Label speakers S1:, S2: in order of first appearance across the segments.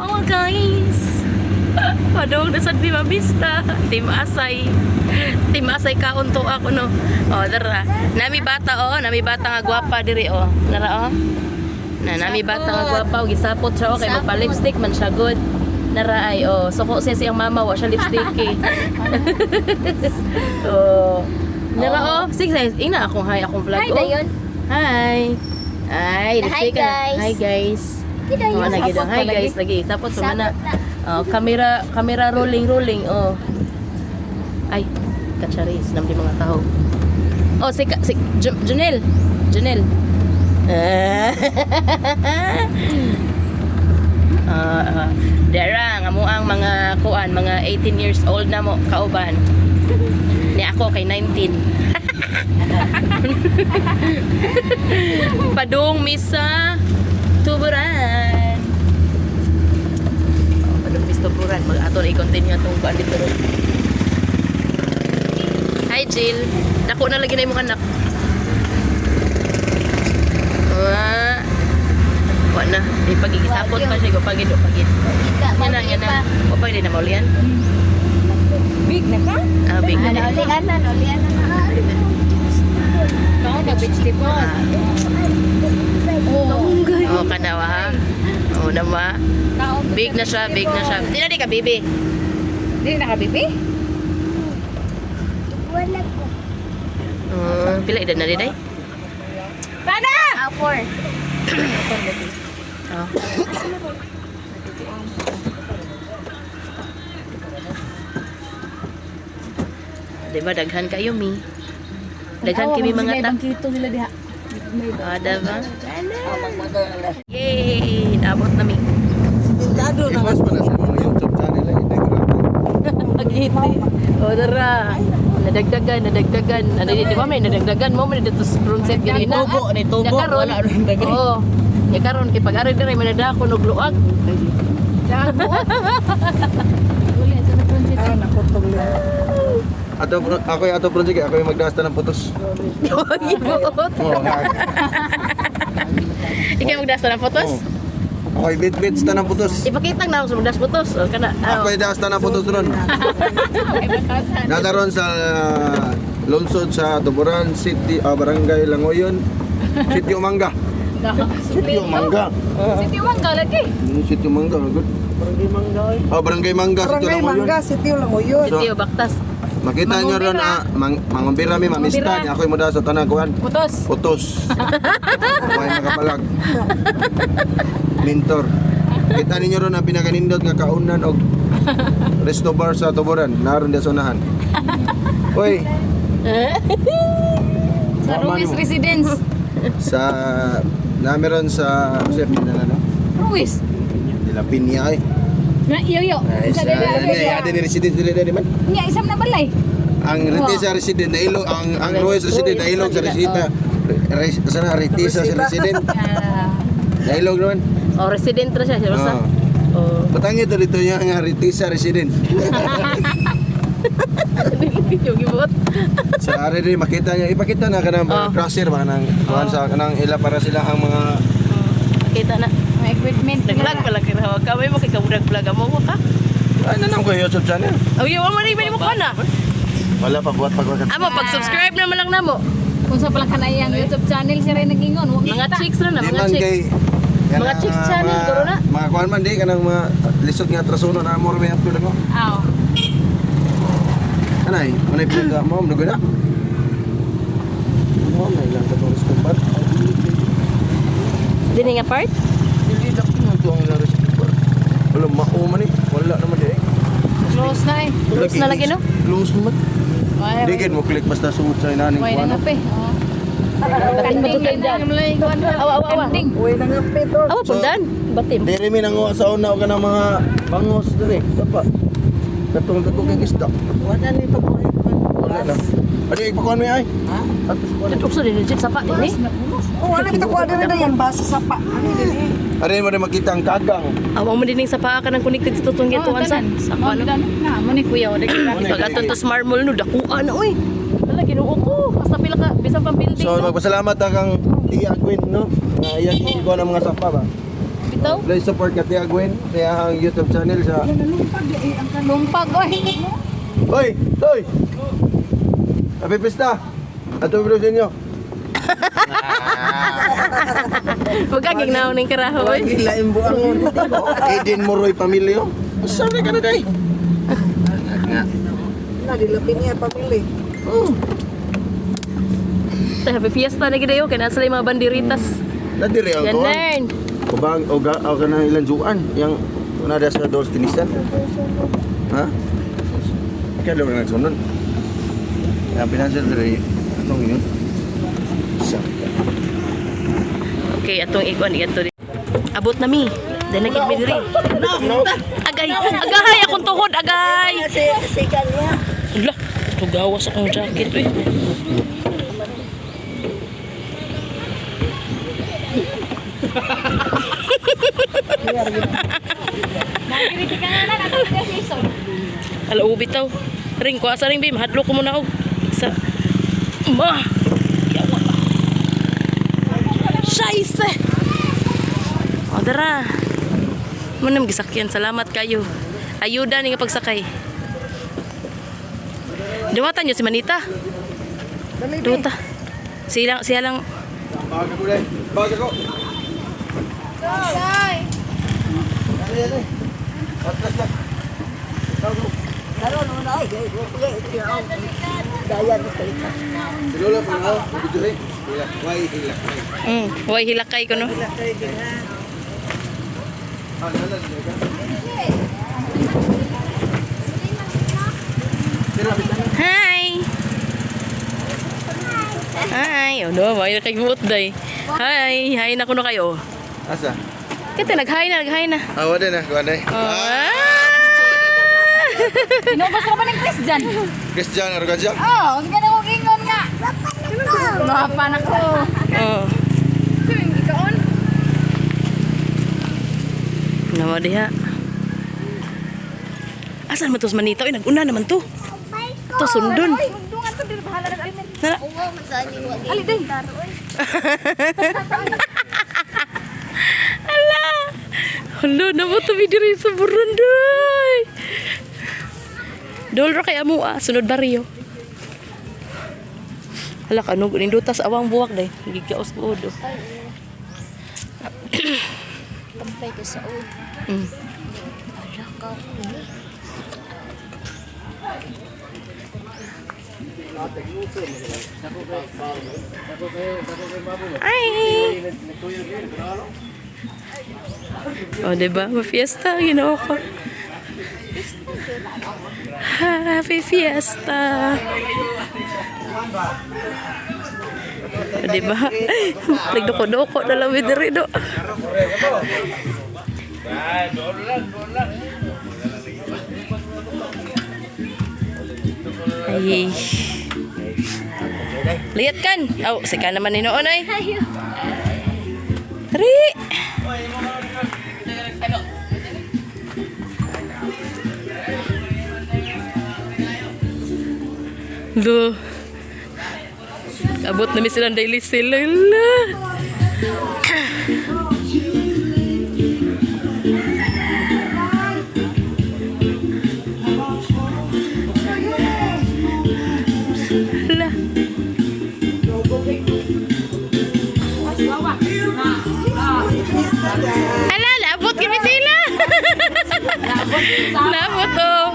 S1: Oh guys, padung na sa Viva Vista. Team Asay kaon to ako no. Oh, dara. Nami bata nga gwapa diri oh. Nara oh. Nami bata nga gwapa og gisapot siya okay magpa lipstick man siya good. Nara ay oh, suko siya siyang mama wa siya lipstick eh. Oh. Nara oh, sige ina akong vlog.
S2: Hi dayon.
S1: Hi. Hi,
S2: Hi, guys.
S1: Hi guys.
S2: Dayon.
S1: Oh, lagi daw. Hi guys, lagi. Tapos sumana. Oh, camera rolling. Oh. Ay, katsaris nam di mga tao. Oh, si Junel. Dara nga mo ang mga kuan, mga 18 years old na mo kauban. Ni ako kay 19. Padung misa tuburan. Oh, padung misa tuburan. Mag-ato na i-continue itong kuan dito ron. Hi Jill. Dako na lagi na yung mga anak. Wa na. Di pagigisapot pa siya. Pagid. Yan na. Pagid na maulian.
S2: Big na ka?
S1: Ah, big na.
S2: Ulian na. Kau na beach tipon.
S1: Oh, kanawa ha. Oh, nama. Big na siya. Di ka bibi.
S2: Di na ka bibi?
S3: Wala ko.
S1: Pila edad na din ay?
S2: Pana! 4.
S1: Oh. Diba daghan kayo mi? Daghan kami mga ta.
S2: Bangkito nila diha.
S1: Ada ba? Yay! Naabot na mi.
S4: Iwas pa na sa mga YouTube channel ay
S1: Pag-hiti. O dara. Nadagdagan. Ano di ba may nadagdagan mo man dito sa Brunset ganina.
S2: Ni tubo wala ron dagay.
S1: Oo. Ya karon kay pag-ari diri manadako og luag.
S2: Ulian sa Brunset.
S4: ako yung ato project, ako yung magdasta ng putos.
S1: Gibuot. Ikaw magdasta ng photos?
S4: Ako yung bit ta ng putos.
S1: Ipakita na ako sa magdas photos. O kana.
S4: Ako yung dasta ng putos ron. Nadaron sa lungsod sa Tuburan City, Barangay Langoyon, Sitio Mangga. Sitio Mangga.
S2: Sitio Mangga lagi.
S4: Sitio Mangga, good. Barangay Mangga, Sitio Langoyon.
S3: Sitio Langoyon.
S1: Sitio Baktas.
S4: Makita nyo ron mangumbira mi mamista niya ako yung muda sa tanang kuhan. Putos. Ako yung nakapalag. Mentor. Kita ninyo ron ang pinakanindot nga kaunan og resto bar sa Tuburan. Naroon din sa unahan. Uy.
S2: Sa Ruiz Residence.
S4: Sa nameron sa chef na no?
S2: Ruiz.
S4: Dila Pinya ay.
S2: Na iyo.
S4: Sa ada ni resident dili man.
S2: Nya isam na balay.
S4: Ang Retisa resident na ilog, ang Ruiz resident na ilog sa resita. Sana Retisa sa resident. Na ilog naman.
S1: O resident ra siya, basta. Oh.
S4: Batangi to dito niya nga Retisa resident.
S1: Yung gibuot.
S4: Sa ari rin makita niya, ipakita na kanang mga crosser ba nang kuan sa kanang ila para sila ang mga
S1: Kita na.
S2: May equipment.
S1: Nag-vlog pala kira. Kami mo kay kamudag-vlog mo ka.
S4: ano nang ko YouTube channel.
S1: Oh, yung man mo ko na.
S4: Wala pa buhat pag
S1: Amo pag-subscribe na lang namo.
S2: Kung sa pala kanayang YouTube channel siya rin nag-ingon.
S1: Mga chicks ra na, mga
S4: Di man
S1: chicks.
S4: kay
S1: Mga chicks channel guro na.
S4: Mga kuan man di kanang mga lisod nga trasuno na mo may upload mo.
S2: Aw.
S4: Anay, manay pinag mo nugo na. Mo may lang ka tong stopper.
S1: Dini nga part?
S4: Dili dak mo tuang la stopper. Wala mao man eh. Wala naman di.
S2: Close na eh.
S1: Close na lagi no?
S4: Close naman. Di gid mo click basta suot sa inaning
S2: Why
S4: kuan.
S2: na pe? Oh.
S1: Kanding Awa.
S3: Uy, nangapit o.
S1: Awa pundan. Batim.
S4: Diri mi nanguha sa una og kanang mga bangos diri. Sapa. Katong kay isda.
S3: Wala ni pabuhay pa.
S4: Wala na. Adi ipakuan mi ay. Ha? Atos ko.
S1: Duduk sa din sapa ini.
S3: Oh, wala kita kuha din na yan. Basa sapa. Ano din eh.
S4: Ari mo rin makita ang kagang.
S1: Awa mo dining sapa ka nang connected sa tutong gituan sa. Sa ano?
S2: Na, mo ni kuya o
S1: Pag-aton to marmol no dakuan na oy. Wala ginuo ko. Basta pila ka bisang pang building.
S4: So magpasalamat kang Tia Queen no. Na iya ko ng mga sapa ba.
S2: dito.
S4: Please support ka Tia Gwen sa ang YouTube channel sa...
S2: Lumpag, oy.
S4: Hoy! Hoy! Happy Pista! Ato video sa inyo.
S1: Huwag ka gignaw ng karahoy.
S4: Gila imbuang mo. Eden Moroy pamilya. Sabi ka na day.
S3: Dilapin niya pamili.
S1: Happy fiesta na gidayo. Kaya nasa yung mga banderitas.
S4: Nadiri ang kon.
S1: Ganun.
S4: Kubang o ka na ilang juan. Yang nada sa dos tinisan. Ha? Kaya daw na nagsunod. Kaya pinansyal dari atong yun.
S1: Okay, atong ikuan ito. Abot na mi. Dahil naging mi diri. Agay! Agay! Akong tuhod! Agay!
S3: Sikan niya.
S1: Ala! Tugawas akong jacket eh. Ala, bitaw. Ring ko asa ring bim. Hadlo ko muna ako. Sa... Ma! Yawa. Scheisse! O, dara. Manam gisakyan. Salamat kayo. Ayuda ni nga pagsakay. Duwatan nyo si Manita. Duwata. Siya lang.
S4: Baga ko day. Baga ko.
S3: Laro naman ay. Daya na kayo.
S4: Silola pa ako. Video rin. Why hila?
S1: Huwag hilakay ko no. Hi! Hi! Oh, no, may nakagbuot day. Hi! Hi na ko na kayo.
S4: Asa?
S1: Kita nag-hi na.
S4: Awa din na. Kuha day.
S2: Inubos mo ba ng Christian?
S4: Christian Argadja.
S2: Oh, hindi ka na mag-ingon nga. Mapan ako.
S1: Oh.
S2: Ikaon?
S1: Nama dia. Asan mo to sa Manita? Uy, nag-una naman to. To sundon.
S2: Ay, magdungan to. Dili bahala ng alimen.
S1: Nara.
S2: Ali, day.
S1: Ala. Hala, nama to bidiri sa Burunday. Dolro kay amo sunod baryo. Hala ka nung ninduta sa awang buwak day. Gigaos ko do.
S2: Pampay ko sa uod. Ala ka ko.
S1: Ay. Oh, diba? Mafiesta. Ginawa ko. Happy Fiesta. Diba? Nagdoko-doko na lang diri do. Ay. Lihat kan? Oh, sika naman ni noon ay. Ri. Do. Abot na mi silang daily sale. Lah. Ala, labot kami sila. Labot oh.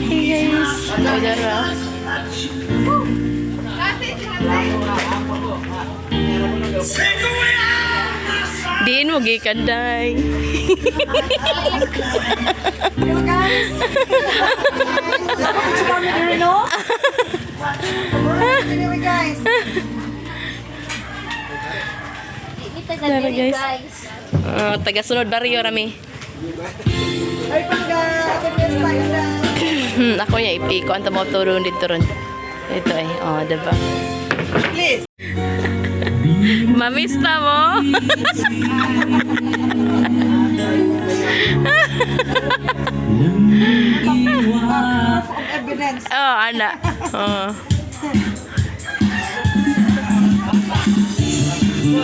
S1: Hey guys, saudara. Din mo gikanday.
S3: Hello guys. Kami diri no. Anyway guys.
S1: Saudara guys. Taga-sunod baryo rami.
S3: Ay pagka
S1: Ako niya ipiko ang tamo turun dito ron. Ito ay, oh, diba?
S3: please.
S1: Mamista mo.
S3: Proof of evidence.
S1: Oh, ana. Oh.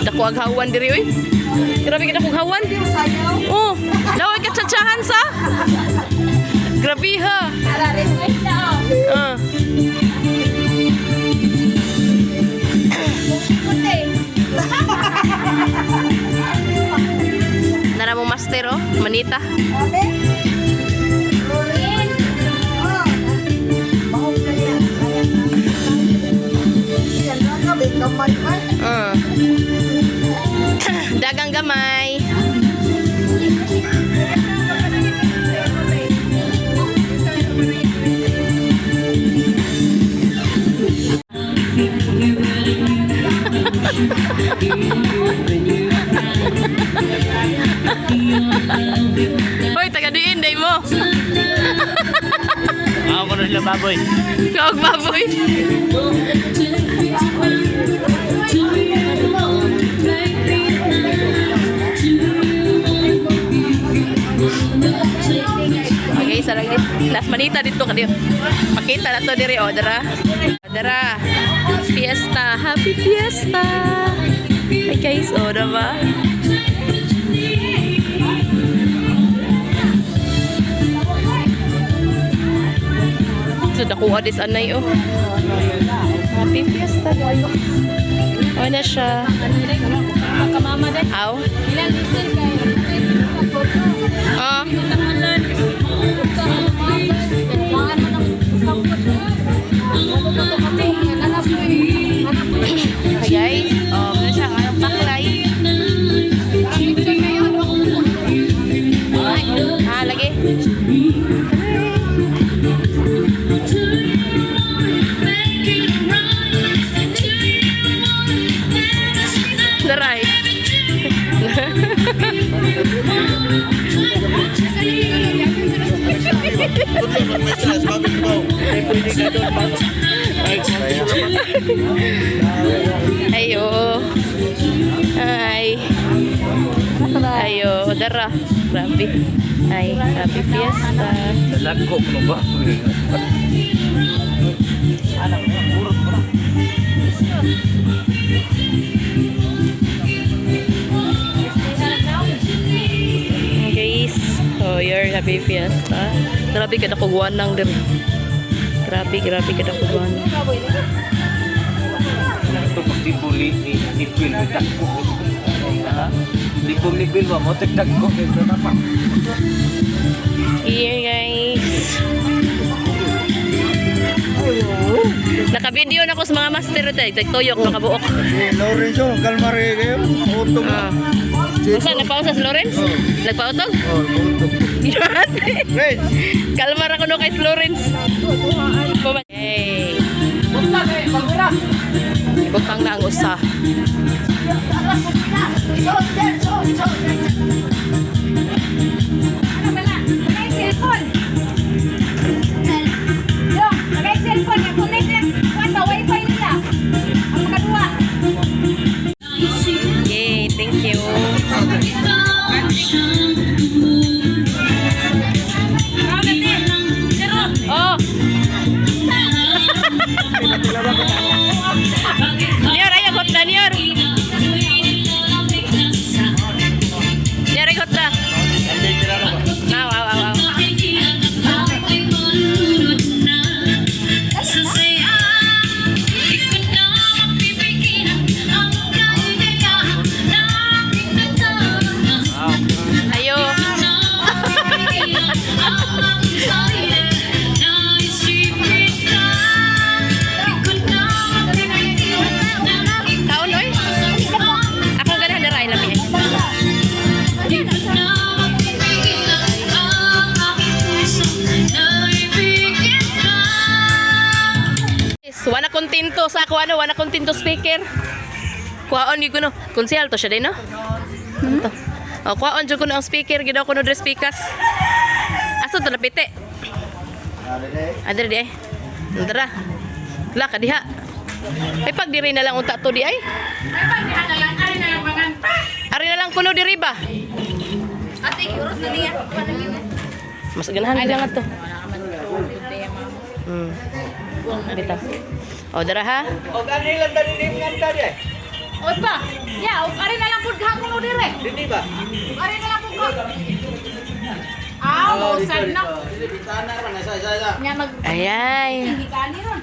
S1: Dako aghawan diri oy. Grabe ka dakong hawan.
S3: Sayaw.
S1: Oh, daway ka tsatsahan sa. Grabe ha. Ah. Nara mo master oh, manita.
S3: Ate? Oh. Mahog na yan. Yan na nga, may kamay pa.
S1: Ah. Dagang gamay. Hoy, taga diin day mo.
S5: Ako ko na sila baboy.
S1: Kawag baboy. Okay, sarang last manita dito kadi. Pakita na to diri dara. Dara. Fiesta, happy fiesta. Hey guys, diba? So nakuha dis anay oh. Happy fiesta guys. O na siya.
S2: Kamama din.
S1: Aw.
S2: Ilang diesel kayo?
S1: Ah. Hi guys. Oh, ano siya? Anong paklay? Ah, lagi. Daray. Ayo. Ay. Ayo, dara. Grabe. Ay, happy fiesta.
S5: Lagko mo ba?
S1: Guys, oh, your happy fiesta. Grabe ka na kuguan ng diri. Grabe ka na kuguan.
S5: Ito pag dibuli ni Nipil, dagko. Di ko Nipil ba? Motek dagko. Ito na pa.
S1: Here guys. Naka-video na ko sa mga master tayo. Tuyok, nakabuok.
S4: Si Lorenzo, kalmari kayo. Utong.
S1: Saan? Nagpausa si Lawrence? Nagpautog?
S4: Oh, utong. Red.
S1: Kalmar ako no kay Lawrence. Hey. Butang na ang usa. Yay, thank you. Oh. Niyor, ayo hot na Niyor. Niyor, ay hot na. Aw, aw, aw, aw. Ayo. Kaon oy. Ako ganahan na ray lami. Wana kontento sa ako ano, wana kontento speaker. Kuhaon gyud kuno. Konsehal to siya din no? To. Oh, kuhaon jud kuno ang speaker gid ako no dress speakers. Aso to napite. Adre di ay. Ndra. La ka diha. Ay pag diri na lang unta to di ay. Ari na lang kuno diri ba?
S2: Ate, urot na niya.
S1: Mas ganahan ko lang to. Bitaw. O, dara ha?
S5: O gani lang dali ni nganta di.
S2: Oy pa. Ya, ari na lang pud gahapon no dire.
S5: Dili ba?
S2: Ari na lang pud ka. Ah, sad na.
S5: Bitana ra na sa.
S2: Nya mag
S1: Ayay.
S2: gikani ron.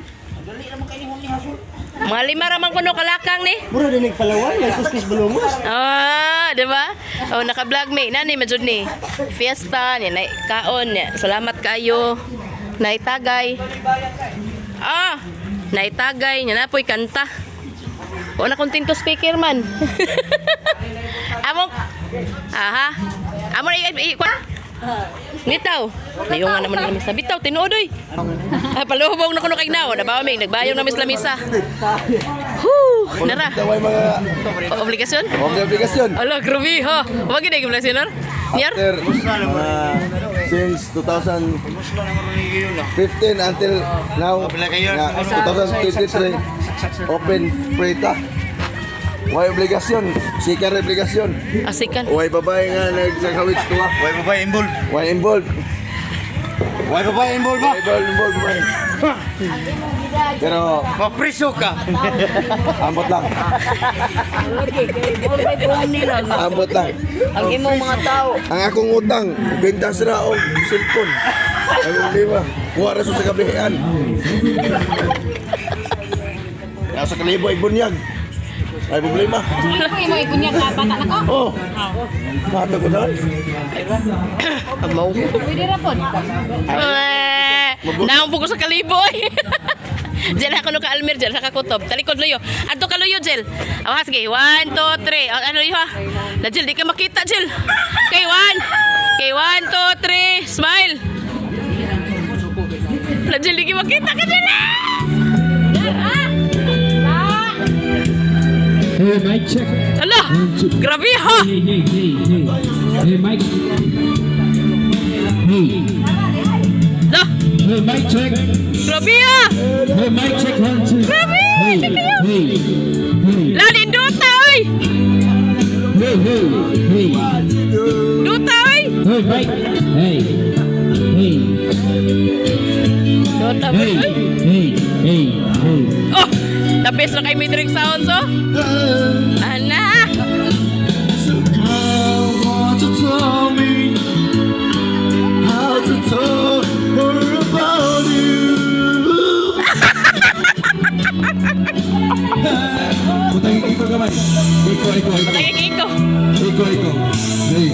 S1: Mga 5 raman kuno kalakang ni.
S3: Mura din nagpalawan, may kuskus balungos.
S1: Ah, di ba? Oh, naka-vlog me. Nani majud ni. Fiesta ni nay kaon niya. Salamat kayo. Naitagay. Ah, naitagay niya napoy kanta. O na kontento speaker man. Among aha. Among Nitaw. Diyo nga naman namin sa bitaw tinuoy. Palubong na kuno kay nawo, nabawa mi nagbayong namin sa lamisa. Hu, nara.
S4: Ito may mga
S1: Obligasyon?
S4: obligasyon.
S1: Ala, grabe ha. Wag gid obligasyon nor. Niar?
S4: After since 2015 until now, na 2023, open preta. Way obligasyon, sikar obligasyon.
S1: Asikan.
S4: Way babae nga nagsakawit tuwa.
S5: Way babae involved.
S4: Way involved.
S5: Way babae involved ba?
S4: Way involved babae. Pero
S5: Mapriso ka.
S4: ambot lang. Ambot lang.
S3: Ang imong mga tao.
S4: Ang akong utang, benta sila og cellphone. Ang problema, kuha ra sa kablihan. Nasa kalibo ay bunyag. Ay problema.
S2: Ako imo igunya ka bata na ko.
S4: Oh. Mata ko na.
S1: Amaw.
S2: Pwede ra pod.
S1: Naong po ko sa kaliboy. Jel ako no ka Almer Jel sa kakutob. Talikod luyo. Adto ka luyo Jel. Awa sige. 1 2 3. Ano luyo ha? Na Jel di ka makita Jel. Okay 1. Okay 1 2 3. Smile. Na Jel di ka makita ka Jel.
S6: Hey, mic check.
S1: Ala. Grabe ha.
S6: Hey, hey, hey, hey. Hey, mic. Hey,
S1: La.
S6: hey, mic check.
S1: Grabe ha.
S6: Hey, mic check. 1, 2.
S1: Grabe.
S6: Hey, hey, hey.
S1: Lalin duta oy.
S6: Hey, hey, hey.
S1: Duta oy.
S6: Hey, mic. Hey, hey,
S1: Duta
S6: hey,
S1: oy.
S6: hey, hey, hey.
S1: Oh. Tapos na kay Midrig Sounds oh. Ana.
S6: Putang iko gamay. Iko.
S1: Nagkikiko.
S6: Iko. Hey.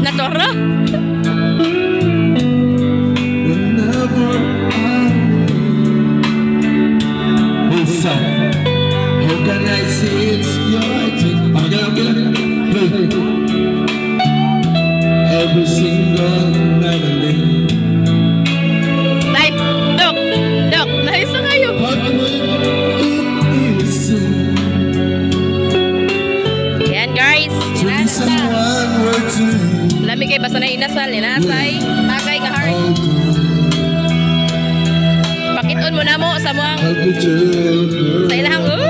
S1: Natoro.
S6: Hey, son. How can I say it's your thing? Okay. Hey. Every single night and day.
S1: Tay, Dok, naisa kayo.
S6: But when it is
S1: Yan guys,
S6: to
S1: inasa.
S6: someone were to
S1: Lami kay basta na inasal, inasay. Tagay nga heart. Pakiton mo na mo sa mga
S6: I'll be true.
S1: sa ilahang.